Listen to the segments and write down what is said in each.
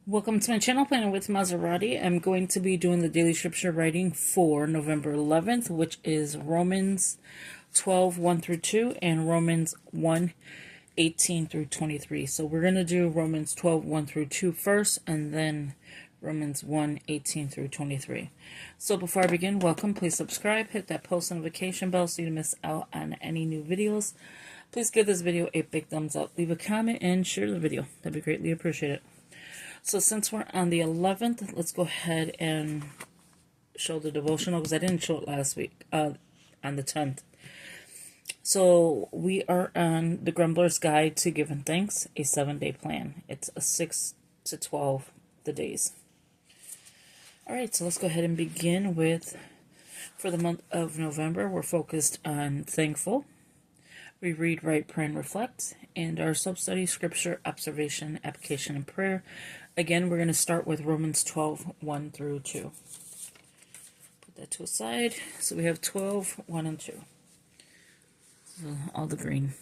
Welcome to my channel, Planning with Maserati. I'm going to be doing the daily scripture writing for November 11th, which is Romans 12, 1 through 2, and Romans 1, 18 through 23. So we're going to do Romans 12, 1 through 2 first, and then Romans 1, 18 through 23. So before I begin, welcome. Please subscribe, hit that post notification bell so you don't miss out on any new videos. Please give this video a big thumbs up, leave a comment, and share the video. That'd be greatly appreciated. So since we're on the 11th, let's go ahead and show the devotional, because I didn't show it last week, on the 10th. So we are on the Grumblers Guide to Giving Thanks, a 7-day plan. It's a 6 to 12 the days. Alright, so let's go ahead and begin with, for the month of November, we're focused on thankful. We read, write, pray, and reflect. And our sub-study, scripture, observation, application, and prayer. Again, we're going to start with Romans 12, 1 through 2. Put that to a side. So we have 12, 1 and 2. So all the green.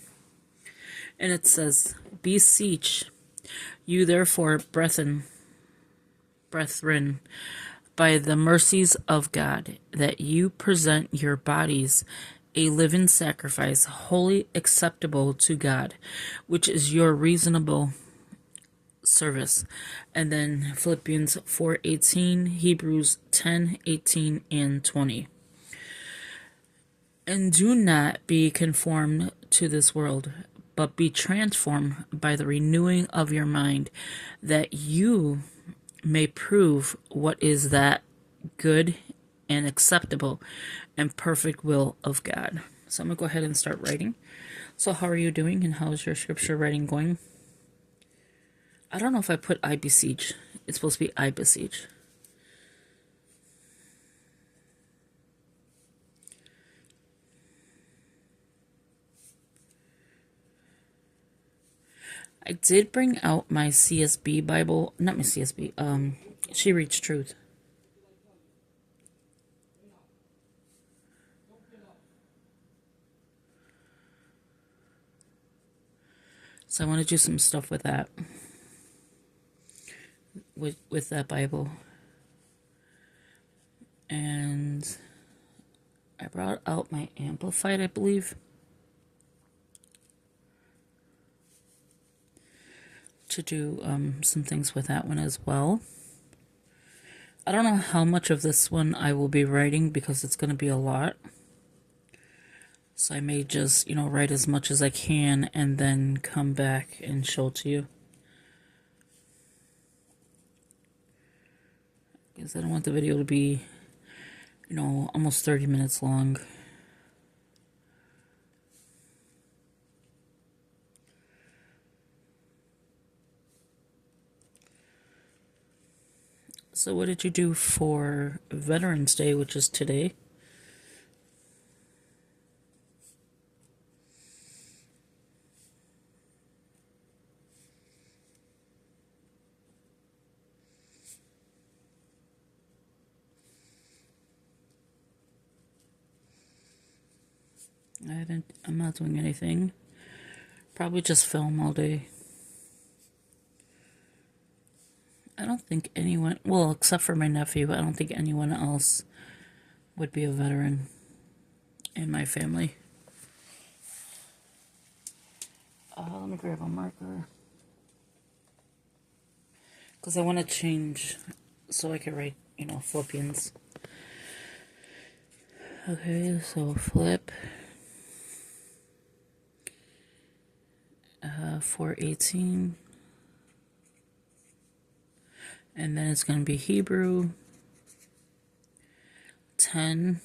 And it says, beseech you therefore, brethren, by the mercies of God, that you present your bodies a living sacrifice, wholly acceptable to God, which is your reasonable service. And then Philippians 4:18, Hebrews 10:18 and 20. And do not be conformed to this world, but be transformed by the renewing of your mind, that you may prove what is that good and acceptable and perfect will of God. So I'm going to go ahead and start writing. So how are you doing, and how is your scripture writing going? I don't know if I put I beseech. It's supposed to be I beseech. I did bring out my CSB Bible, not my CSB, She Reads Truth. So I want to do some stuff with that, with that Bible. And I brought out my Amplified, I believe, to do some things with that one as well. I don't know how much of this one I will be writing, because it's going to be a lot. So I may just, write as much as I can and then come back and show it to you. Because I don't want the video to be, almost 30 minutes long. So what did you do for Veterans Day, which is today? I'm not doing anything. Probably just film all day. I don't think anyone, well, except for my nephew, I don't think anyone else would be a veteran in my family. Let me grab a marker, because I want to change so I can write, Philippians. Okay, so flip 4:18, and then it's going to be Hebrew 10,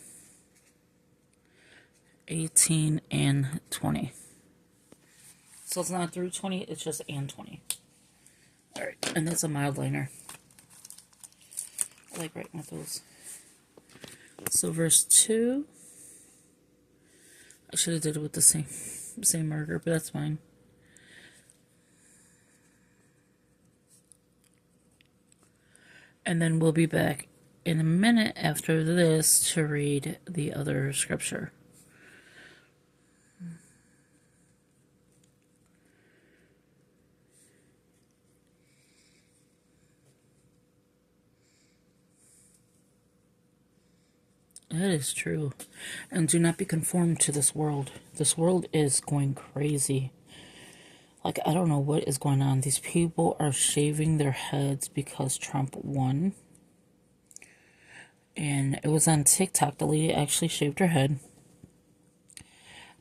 18, and 20. So it's not through 20, it's just and 20. Alright, and that's a mild liner. I like writing with those. So verse 2, I should have did it with the same marker, but that's fine. And then we'll be back in a minute after this to read the other scripture. That is true. And do not be conformed to this world. This world is going crazy. Like, I don't know what is going on. These people are shaving their heads because Trump won. And it was on TikTok. The lady actually shaved her head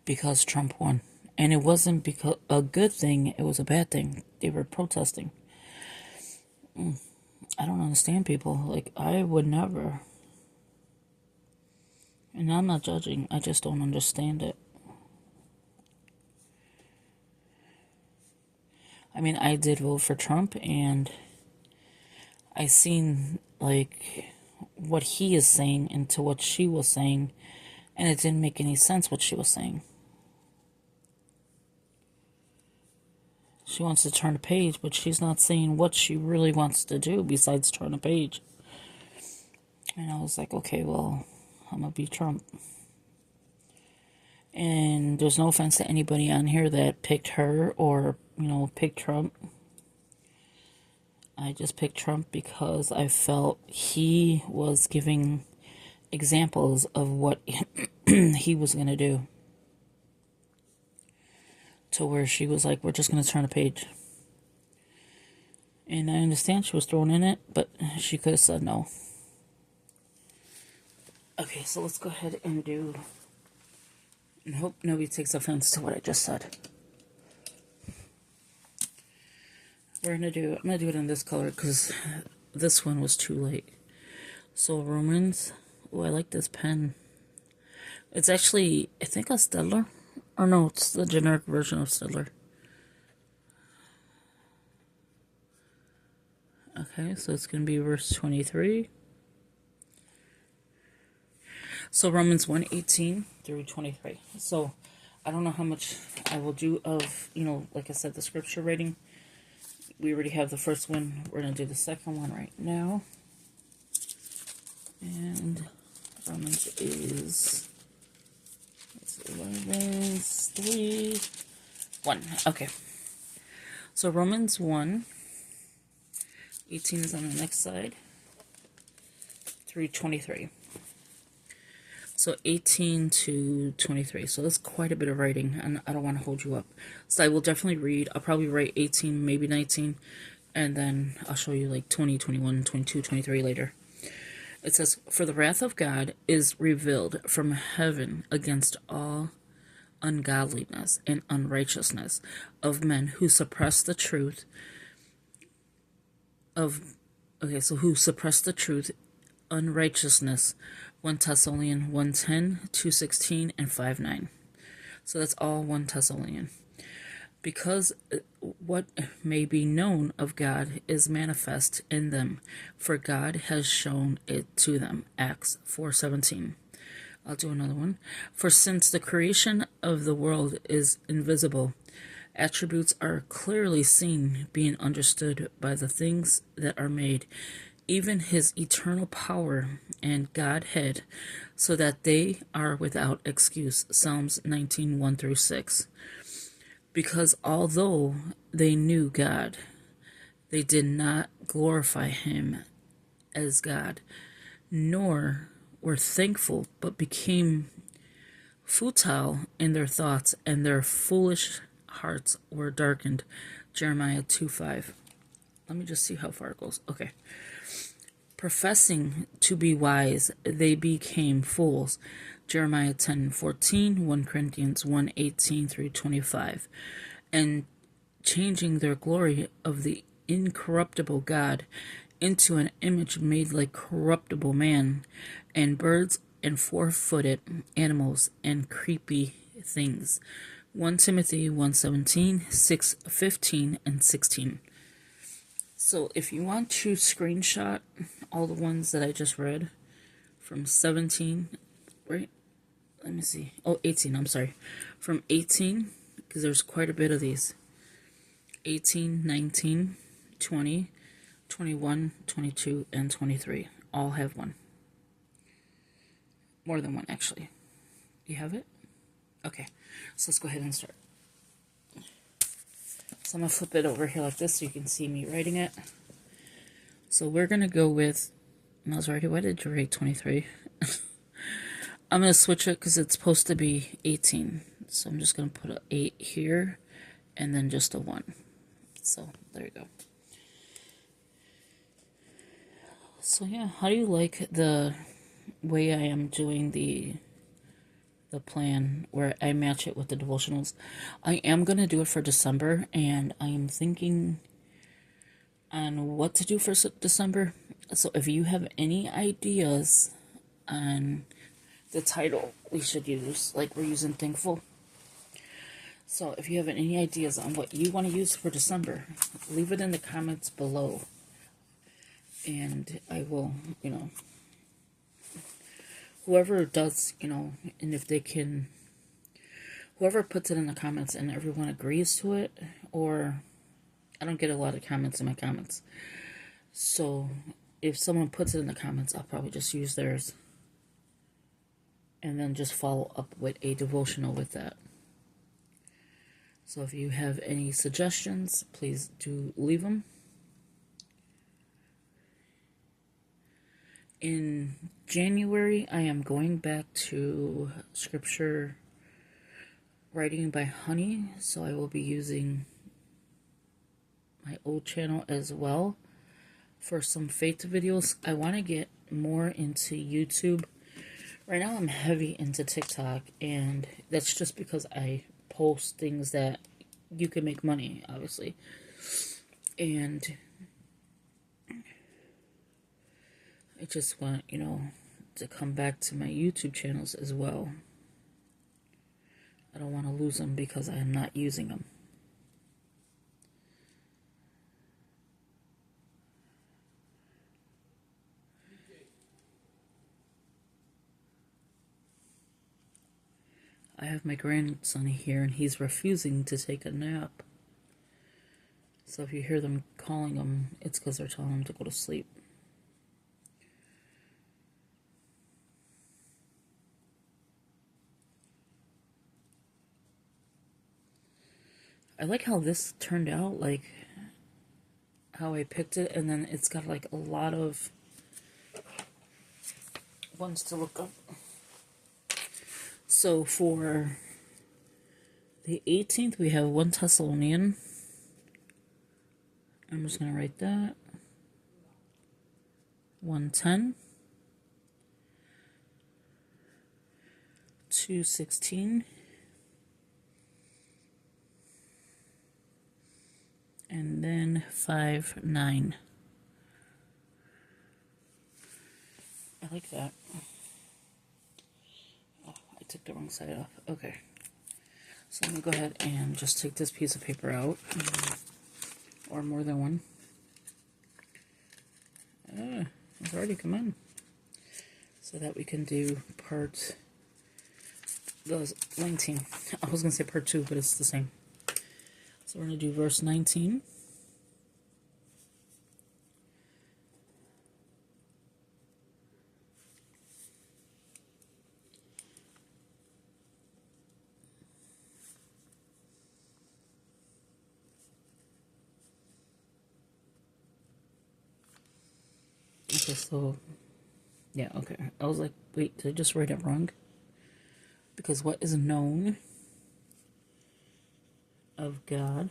because Trump won. And it wasn't because a good thing, it was a bad thing. They were protesting. I don't understand people. Like, I would never. And I'm not judging. I just don't understand it. I mean, I did vote for Trump, and I seen, like, what he is saying into what she was saying, and it didn't make any sense what she was saying. She wants to turn a page, but she's not saying what she really wants to do besides turn a page. And I was like, okay, well, I'm gonna be Trump. And there's no offense to anybody on here that picked her or, picked Trump. I just picked Trump because I felt he was giving examples of what he was going to do. To where she was like, we're just going to turn a page. And I understand she was thrown in it, but she could have said no. Okay, so let's go ahead and do... And hope nobody takes offense to what I just said. I'm gonna do it in this color because this one was too late. So Romans. Oh, I like this pen. It's actually, I think, a Stedler. Or no, it's the generic version of Stedler. Okay, so it's gonna be verse 23. So Romans 1:18 through 23. So I don't know how much I will do of, like I said, the scripture reading. We already have the first one. We're going to do the second one right now. And Romans is 3, 1. Okay. So Romans 1:18 is on the next side. Through 23. So 18 to 23. So that's quite a bit of writing, and I don't want to hold you up. So I will definitely read. I'll probably write 18, maybe 19, and then I'll show you like 20, 21, 22, 23 later. It says, for the wrath of God is revealed from heaven against all ungodliness and unrighteousness of men who suppress the truth who suppress the truth, unrighteousness. 1 Thessalonians 1:10, 2:16, and 5:9. So that's all 1 Thessalonians. Because what may be known of God is manifest in them, for God has shown it to them. Acts 4:17. I'll do another one. For since the creation of the world is invisible, attributes are clearly seen, being understood by the things that are made, even his eternal power and Godhead, so that they are without excuse. Psalms 19:1 through 6. Because although they knew God, they did not glorify him as God, nor were thankful, but became futile in their thoughts, and their foolish hearts were darkened. Jeremiah 2:5. Let me just see how far it goes. Okay. Professing to be wise, they became fools. Jeremiah 10:14, 1 Corinthians 1:18 through 25. And changing their glory of the incorruptible God into an image made like corruptible man, and birds, and four-footed animals, and creepy things. 1 Timothy 1:17, 6:15, and 16. So if you want to screenshot all the ones that I just read from 17, right? Let me see. Oh, 18, I'm sorry. From 18, because there's quite a bit of these. 18, 19, 20, 21, 22, and 23. All have one. More than one, actually. You have it? Okay. So let's go ahead and start. So I'm going to flip it over here like this so you can see me writing it. So we're going to go with... Maserati, why did you write 23? I'm going to switch it because it's supposed to be 18. So I'm just going to put an 8 here and then just a 1. So there you go. So yeah, how do you like the way I am doing the plan where I match it with the devotionals? I am going to do it for December, and I am thinking on what to do for December. So if you have any ideas on the title we should use, like we're using Thankful. So if you have any ideas on what you want to use for December, leave it in the comments below. And I will, whoever does, and if they can, whoever puts it in the comments and everyone agrees to it, or I don't get a lot of comments in my comments. So if someone puts it in the comments, I'll probably just use theirs. And then just follow up with a devotional with that. So if you have any suggestions, please do leave them. In January, I am going back to scripture writing by Honey, so I will be using my old channel as well for some faith videos. I want to get more into YouTube. Right now I'm heavy into TikTok, and that's just because I post things that you can make money, obviously. And I just want, to come back to my YouTube channels as well. I don't want to lose them because I am not using them. I have my grandson here, and he's refusing to take a nap. So if you hear them calling him, it's because they're telling him to go to sleep. I like how this turned out, like how I picked it, and then it's got like a lot of ones to look up. So for the 18th, we have 1 Thessalonian. I'm just going to write that. 1:10. 2:16. And then 5:9. I like that. Oh, I took the wrong side off. Okay. So let me go ahead and just take this piece of paper out. Or more than one. It's already come in. So that we can do part 19. I was going to say part 2, but it's the same. So we're going to do verse 19. Okay, so, yeah, okay. I was like, wait, did I just write it wrong? Because what is known of God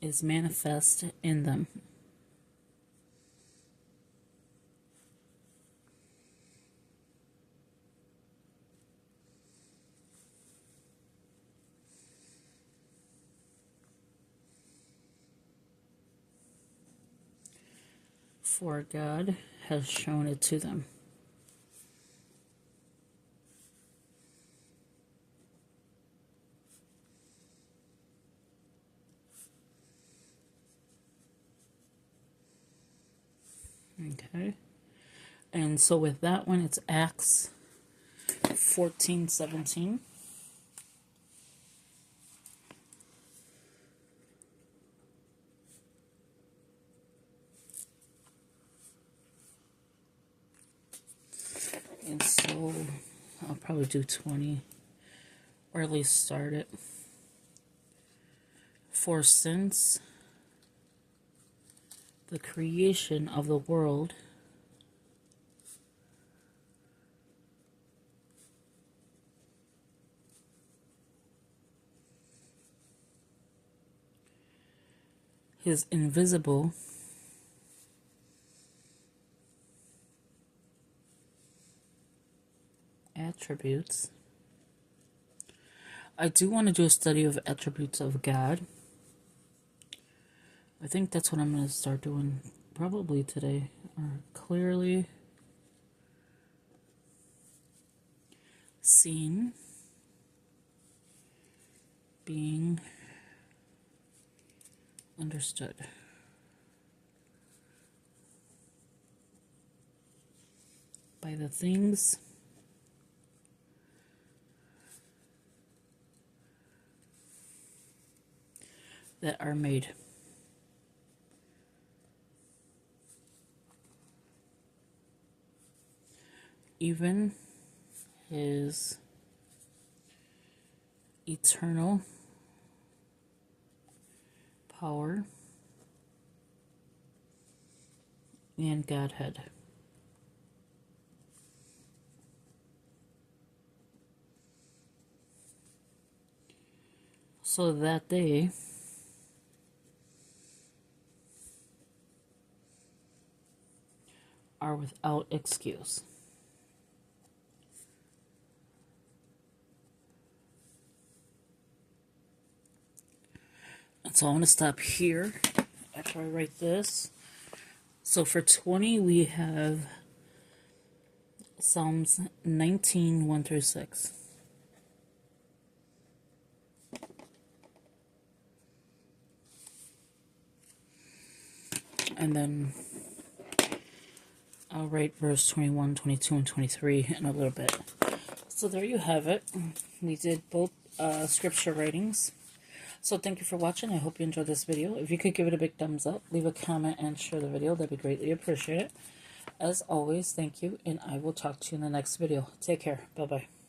is manifest in them. For God has shown it to them. Okay. And so with that one, it's Acts 14:17. And so I'll probably do 20, or at least start it. For since the creation of the world his invisible attributes. I do want to do a study of attributes of God. I think that's what I'm going to start doing probably today. Clearly seen, being understood. By the things that are made. Even his eternal power and Godhead. So that they are without excuse. And so I'm going to stop here after I write this. So for 20, we have Psalms 19, 1 through 6. And then I'll write verse 21, 22, and 23 in a little bit. So there you have it. We did both scripture writings. So thank you for watching. I hope you enjoyed this video. If you could give it a big thumbs up, leave a comment, and share the video, that'd be greatly appreciated. As always, thank you, and I will talk to you in the next video. Take care. Bye-bye.